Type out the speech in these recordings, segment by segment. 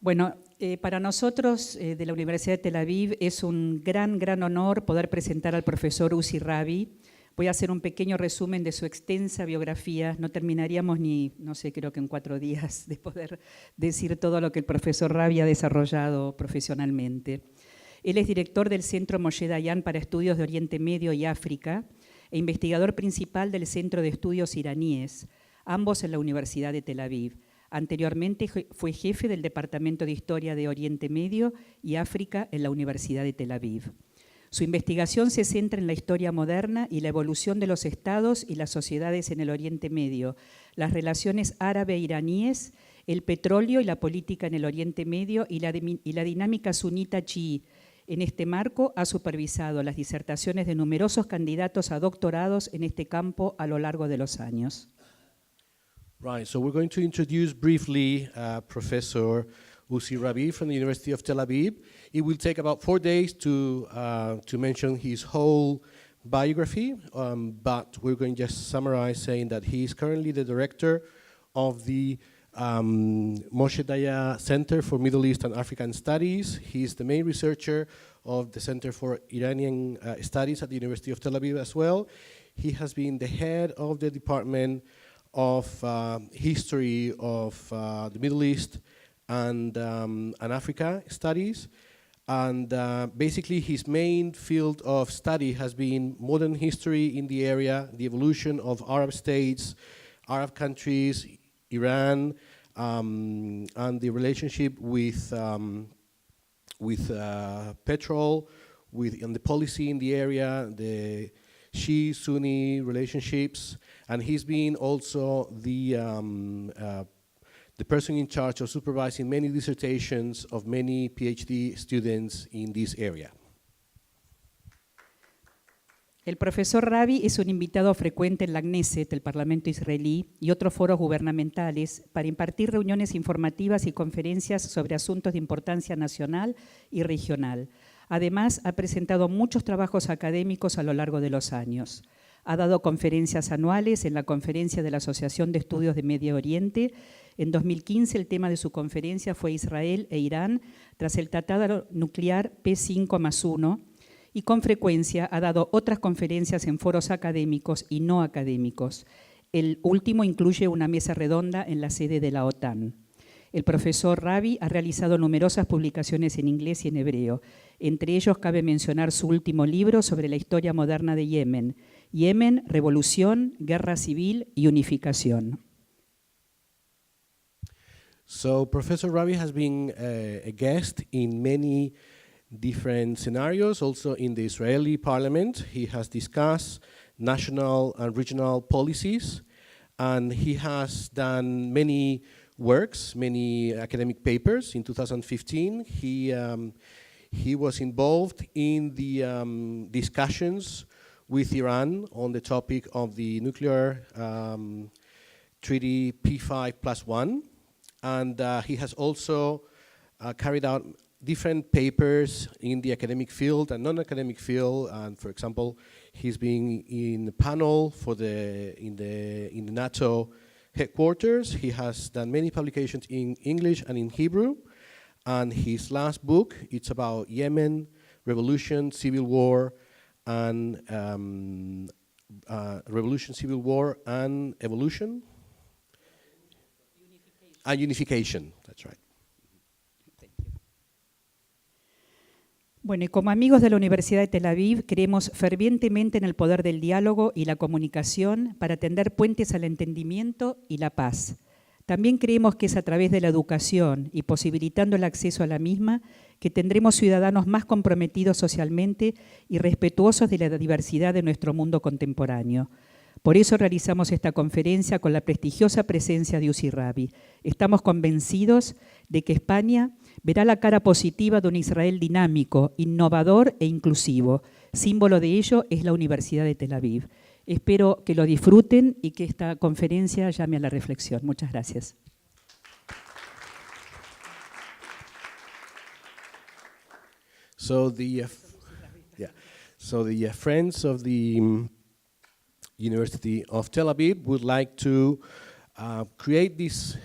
Bueno, para nosotros de la Universidad de Tel Aviv es un gran honor poder presentar al profesor UZI RABI. Voy a hacer un pequeño resumen de su extensa biografía. No terminaríamos ni, no sé, creo que en 4 días de poder decir todo lo que el profesor RABI ha desarrollado profesionalmente. Él es director del Centro Moshe Dayan para Estudios de Oriente Medio y África e investigador principal del Centro de Estudios Iraníes, ambos en la Universidad de Tel Aviv. Anteriormente fue jefe del Departamento de Historia de Oriente Medio y África en la Universidad de Tel Aviv. Su investigación se centra en la historia moderna y la evolución de los estados y las sociedades en el Oriente Medio, las relaciones árabe-iraníes, el petróleo y la política en el Oriente Medio y la dinámica sunita-chií. En este marco ha supervisado las disertaciones de numerosos candidatos a doctorados en este campo a lo largo de los años. Right, so we're going to introduce briefly Professor UZI RABI from the University of Tel Aviv. It will take about 4 days to mention his whole biography, but we're going to just summarize saying that he is currently the director of the Moshe Dayan Center for Middle East and African Studies. He is the main researcher of the Center for Iranian Studies at the University of Tel Aviv as well. He has been the head of the Department of History of the Middle East and Africa Studies. And basically his main field of study has been modern history in the area, the evolution of Arab states, Arab countries, Iran, and the relationship with petrol, and the policy in the area, the Shia-Sunni relationships, and he's been also the person in charge of supervising many dissertations of many PhD students in this area. El profesor RABI es un invitado frecuente en la Knesset, el Parlamento israelí, y otros foros gubernamentales para impartir reuniones informativas y conferencias sobre asuntos de importancia nacional y regional. Además, ha presentado muchos trabajos académicos a lo largo de los años. Ha dado conferencias anuales en la Conferencia de la Asociación de Estudios de Medio Oriente. En 2015 el tema de su conferencia fue Israel e Irán tras el tratado nuclear P5+1 y con frecuencia ha dado otras conferencias en foros académicos y no académicos. El último incluye una mesa redonda en la sede de la OTAN. El profesor RABI ha realizado numerosas publicaciones en inglés y en hebreo. Entre ellos cabe mencionar su último libro sobre la historia moderna de Yemen. Yemen, revolución, guerra civil y unificación. So Professor RABI has been a guest in many different scenarios, also in the Israeli parliament. He has discussed national and regional policies, and he has done many works, many academic papers. In 2015, he was involved in the discussions with Iran on the topic of the nuclear treaty P5+1, and he has also carried out different papers in the academic field and non-academic field. And for example, he's been in the panel for in the NATO headquarters. He has done many publications in English and in Hebrew. And his last book, it's about Yemen, revolution, civil war, and evolution. And unification, that's right. Bueno, y como amigos de la Universidad de Tel Aviv, creemos fervientemente en el poder del diálogo y la comunicación para tender puentes al entendimiento y la paz. También creemos que es a través de la educación y posibilitando el acceso a la misma que tendremos ciudadanos más comprometidos socialmente y respetuosos de la diversidad de nuestro mundo contemporáneo. Por eso realizamos esta conferencia con la prestigiosa presencia de UZI RABI. Estamos convencidos de que España verá la cara positiva de un Israel dinámico, innovador e inclusivo. Símbolo de ello es la Universidad de Tel Aviv. Espero que lo disfruten y que esta conferencia llame a la reflexión. Muchas gracias. So the friends of the University of Tel Aviv would like to create this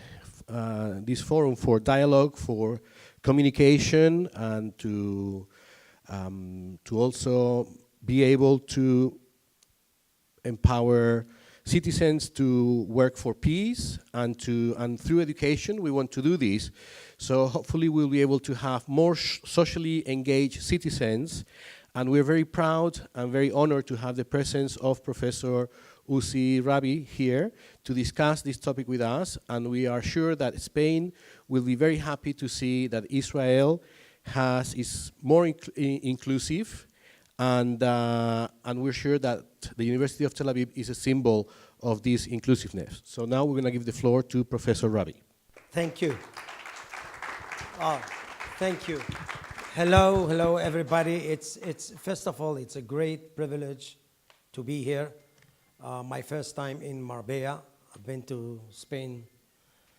this forum for dialogue, for communication, and to also be able to empower citizens to work for peace, and through education we want to do this. So hopefully we'll be able to have more socially engaged citizens, and we're very proud and very honored to have the presence of Professor UZI RABI here to discuss this topic with us, and we are sure that Spain will be very happy to see that Israel is more inclusive, and we're sure that the University of Tel Aviv is a symbol of this inclusiveness. So now we're going to give the floor to Professor RABI. Thank you. Thank you. Hello, everybody. It's first of all, it's a great privilege to be here. My first time in Marbella. I've been to Spain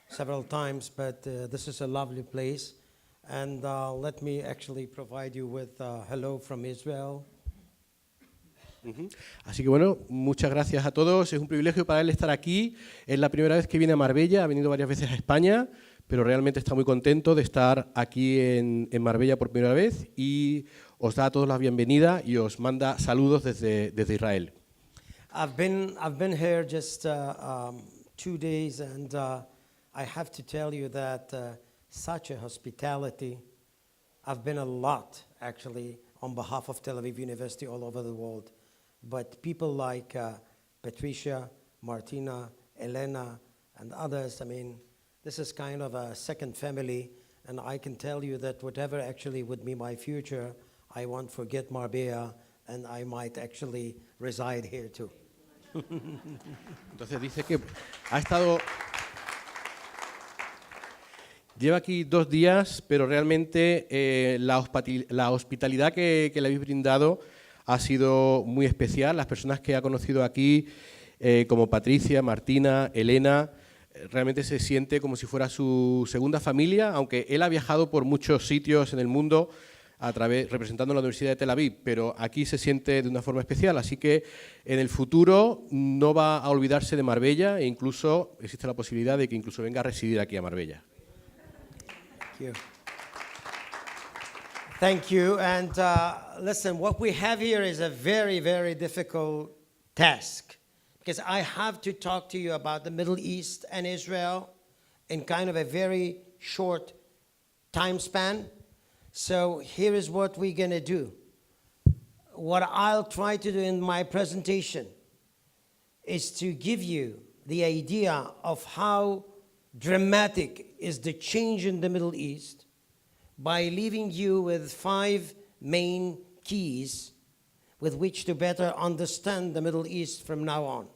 several times, but this is a lovely place. And let me actually provide you with hello from Israel. Así que bueno, muchas gracias a todos. Es un privilegio para él estar aquí. Es la primera vez que viene a Marbella, ha venido varias veces a España, pero realmente está muy contento de estar aquí en Marbella por primera vez, y os da a todos la bienvenida y os manda saludos desde Israel. I've been here just 2 days, and I have to tell you that such a hospitality. I've been a lot, actually, on behalf of Tel Aviv University all over the world. But people like Patricia, Martina, Elena, and others, I mean, this is kind of a second family, and I can tell you that whatever actually would be my future, I won't forget Marbella, and I might actually reside here too. Entonces dice que lleva aquí 2 días, pero realmente la hospitalidad que le habéis brindado ha sido muy especial. Las personas que ha conocido aquí, como Patricia, Martina, Elena, realmente se siente como si fuera su segunda familia, aunque él ha viajado por muchos sitios en el mundo representando la Universidad de Tel Aviv, pero aquí se siente de una forma especial, así que en el futuro no va a olvidarse de Marbella, e incluso existe la posibilidad de que incluso venga a residir aquí a Marbella. Thank you. And listen, what we have here is a very, very difficult task, because I have to talk to you about the Middle East and Israel in kind of a very short time span. So here is what we're going to do. What I'll try to do in my presentation is to give you the idea of how dramatic is the change in the Middle East by leaving you with 5 main keys with which to better understand the Middle East from now on.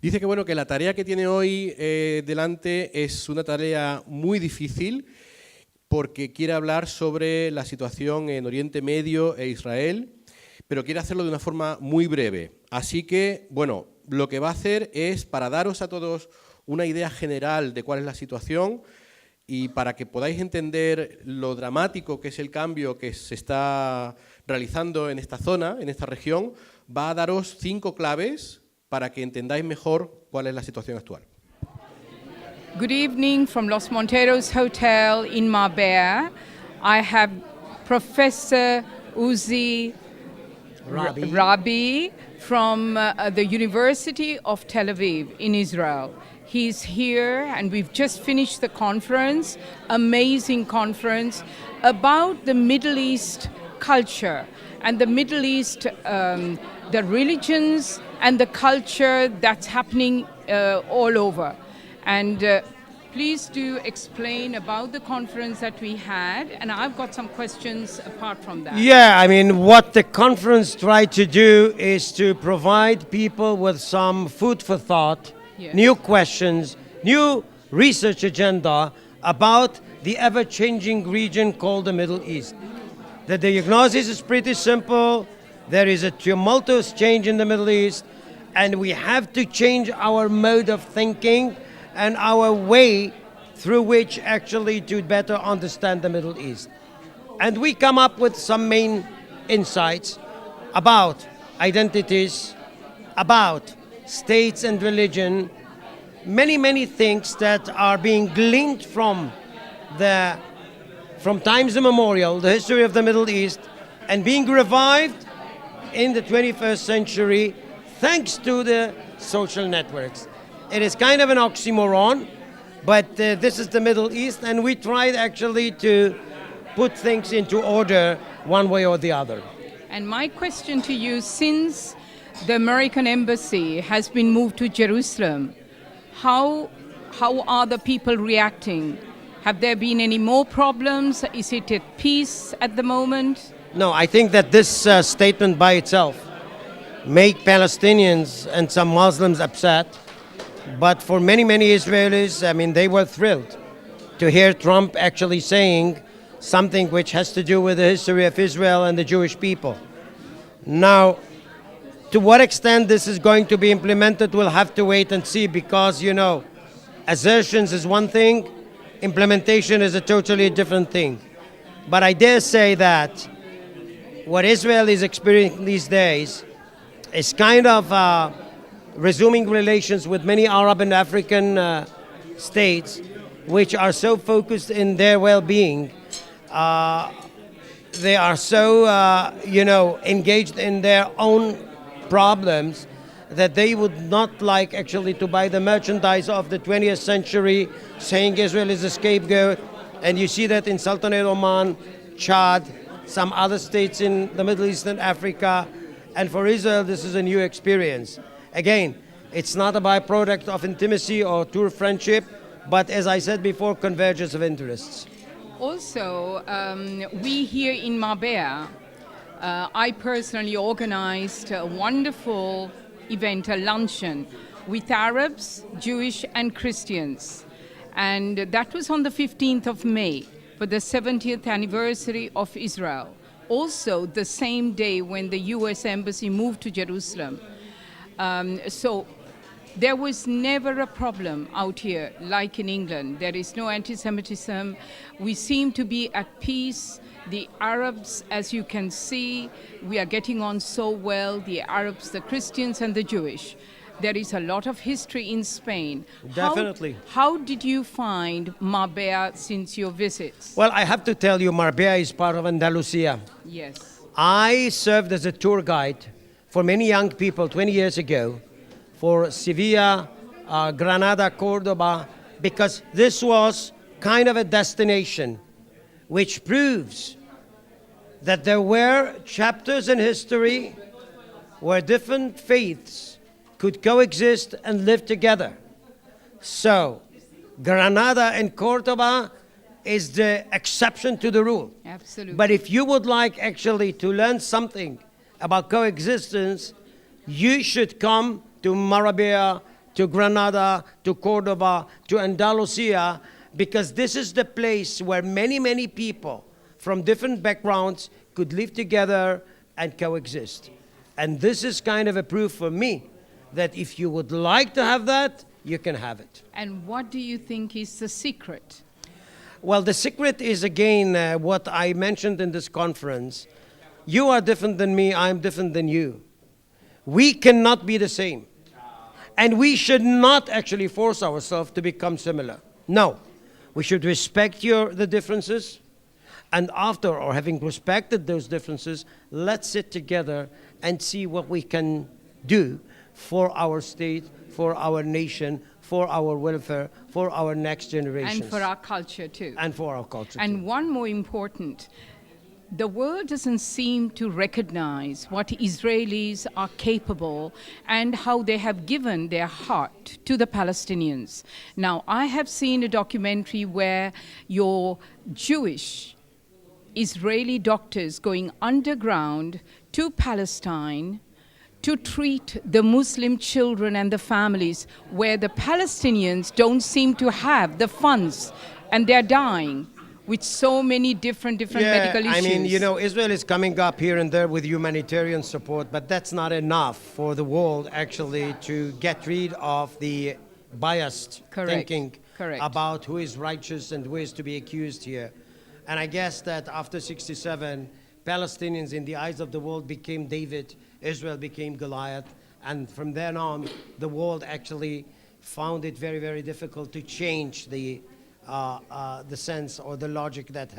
Dice que bueno, que la tarea que tiene hoy delante es una tarea muy difícil, porque quiere hablar sobre la situación en Oriente Medio e Israel, pero quiere hacerlo de una forma muy breve. Así que, bueno, lo que va a hacer es para daros a todos una idea general de cuál es la situación, y para que podáis entender lo dramático que es el cambio que se está realizando en esta zona, en esta región, va a daros 5 claves para que entendáis mejor cuál es la situación actual. Good evening from Los Monteros Hotel in Marbella. I have Professor UZI RABI from the University of Tel Aviv in Israel. He's here, and we've just finished the conference, amazing conference, about the Middle East culture and the Middle East, the religions and the culture that's happening all over. And please do explain about the conference that we had, and I've got some questions apart from that. Yeah, I mean, what the conference tried to do is to provide people with some food for thought, new questions, new research agenda about the ever-changing region called the Middle East. The diagnosis is pretty simple. There is a tumultuous change in the Middle East, and we have to change our mode of thinking and our way through which actually to better understand the Middle East. And we come up with some main insights about identities, about states and religion, many things that are being gleaned from times immemorial, the history of the Middle East, and being revived in the 21st century thanks to the social networks. It is kind of an oxymoron, but this is the Middle East, and we tried actually to put things into order one way or the other. And my question to you, since the American embassy has been moved to Jerusalem, how are the people reacting? Have there been any more problems? Is it at peace at the moment? No, I think that this statement by itself make Palestinians and some Muslims upset. But for many Israelis, I mean, they were thrilled to hear Trump actually saying something which has to do with the history of Israel and the Jewish people. Now, to what extent this is going to be implemented, we'll have to wait and see, because, you know, assertions is one thing, implementation is a totally different thing. But I dare say that what Israel is experiencing these days is kind of resuming relations with many Arab and African states, which are so focused in their well-being. They are so, engaged in their own problems that they would not like actually to buy the merchandise of the 20th century, saying Israel is a scapegoat. And you see that in Sultanate Oman, Chad, some other states in the Middle East and Africa. And for Israel, this is a new experience. Again, it's not a byproduct of intimacy or true friendship, but as I said before, convergence of interests. Also, we here in Marbella, I personally organized a wonderful event, a luncheon with Arabs, Jewish and Christians. And that was on the 15th of May for the 70th anniversary of Israel. Also the same day when the US Embassy moved to Jerusalem. So there was never a problem out here like in England. There is no anti-Semitism. We seem to be at peace. The Arabs, as you can see, we are getting on so well, the Arabs, the Christians and the Jewish. There is a lot of history in Spain. Definitely. How did you find Marbella since your visits? Well, I have to tell you, Marbella is part of Andalusia. Yes. I served as a tour guide for many young people 20 years ago for Sevilla, Granada, Cordoba, because this was kind of a destination which proves that there were chapters in history where different faiths could coexist and live together. So, Granada and Cordoba is the exception to the rule. Absolutely. But if you would like actually to learn something about coexistence, you should come to Marbella, to Granada, to Cordoba, to Andalusia, because this is the place where many people from different backgrounds could live together and coexist. And this is kind of a proof for me that if you would like to have that, you can have it. And what do you think is the secret? Well, the secret is, again, what I mentioned in this conference. You are different than me, I'm different than you. We cannot be the same. And we should not actually force ourselves to become similar. No, we should respect the differences. And after, or having respected those differences, let's sit together and see what we can do for our state, for our nation, for our welfare, for our next generations. And for our culture too. And for our culture And too. one more important, the world doesn't seem to recognize what Israelis are capable and how they have given their heart to the Palestinians. Now, I have seen a documentary where your Jewish Israeli doctors going underground to Palestine to treat the Muslim children and the families, where the Palestinians don't seem to have the funds and they're dying with so many different medical issues. I mean, you know, Israel is coming up here and there with humanitarian support, but that's not enough for the world actually to get rid of the biased thinking about who is righteous and who is to be accused here. And I guess that after 67, Palestinians in the eyes of the world became David, Israel became Goliath, and from then on, the world actually found it very, very difficult to change the sense or the logic that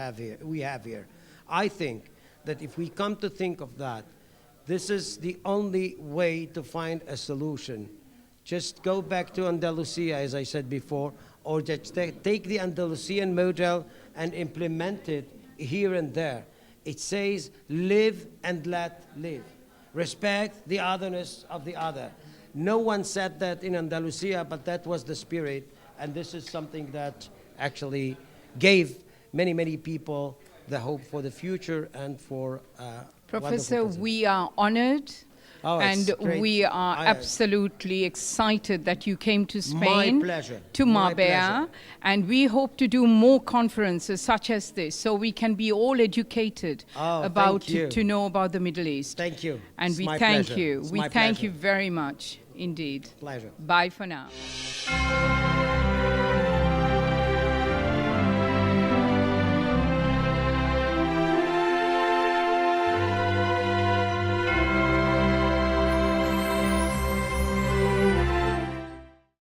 we have here. I think that if we come to think of that, this is the only way to find a solution. Just go back to Andalusia, as I said before, or just take the Andalusian model and implement it here and there. It says, live and let live. Respect the otherness of the other. No one said that in Andalusia, but that was the spirit, and this is something that actually gave many, many people the hope for the future and for Professor, we are honored. Oh, and great. we are absolutely excited that you came to Spain, My pleasure. to My Marbella, pleasure. and we hope to do more conferences such as this, so we can be all educated Oh, about thank you. to know about the Middle East. Thank you. And It's we my thank pleasure. you. It's We my thank pleasure. you very much indeed. Pleasure. Bye for now.